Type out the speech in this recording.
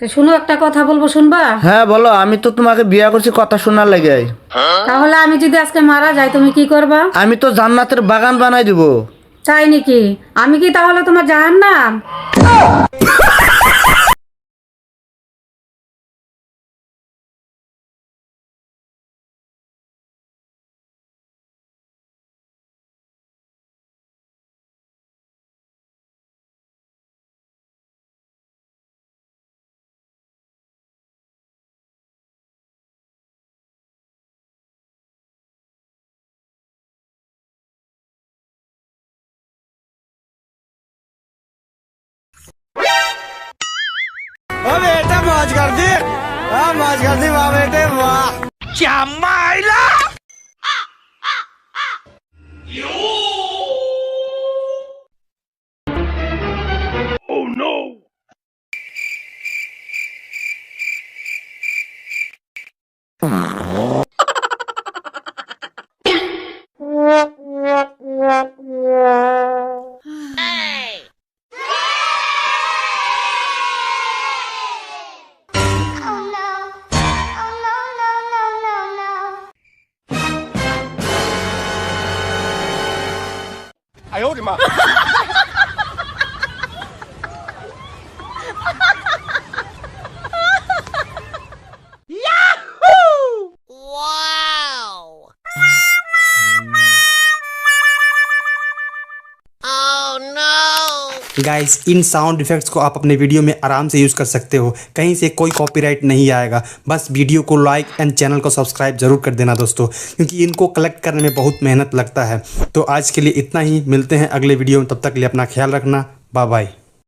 তো শুনো, একটা কথা বলবো, শুনবা? হ্যাঁ বলো, আমি তো তোমাকে বিয়ে করছি কথা শোনার লাগে। তাহলে আমি যদি আজকে মারা যাই, তুমি কি করবা? আমি তো জান্নাতের বাগান বানাই দিব। চাই নাকি? আমি কি তাহলে তোমার জাহান্নাম? ओ बेटा मौज कर दी। हाँ मौज कर दी वाह बेटे वाह। क्या माइला। Oh no. I owed him up. Guys, in sound effects को आप अपने वीडियो में आराम से यूज़ कर सकते हो, कहीं से कोई कॉपीराइट नहीं आएगा। बस वीडियो को लाइक एंड चैनल को सब्सक्राइब जरूर कर देना दोस्तों, क्योंकि इनको कलेक्ट करने में बहुत मेहनत लगता है। तो आज के लिए इतना ही, मिलते हैं अगले वीडियो में, तब तक के लिए अपना ख्याल रखना, बाय बाय।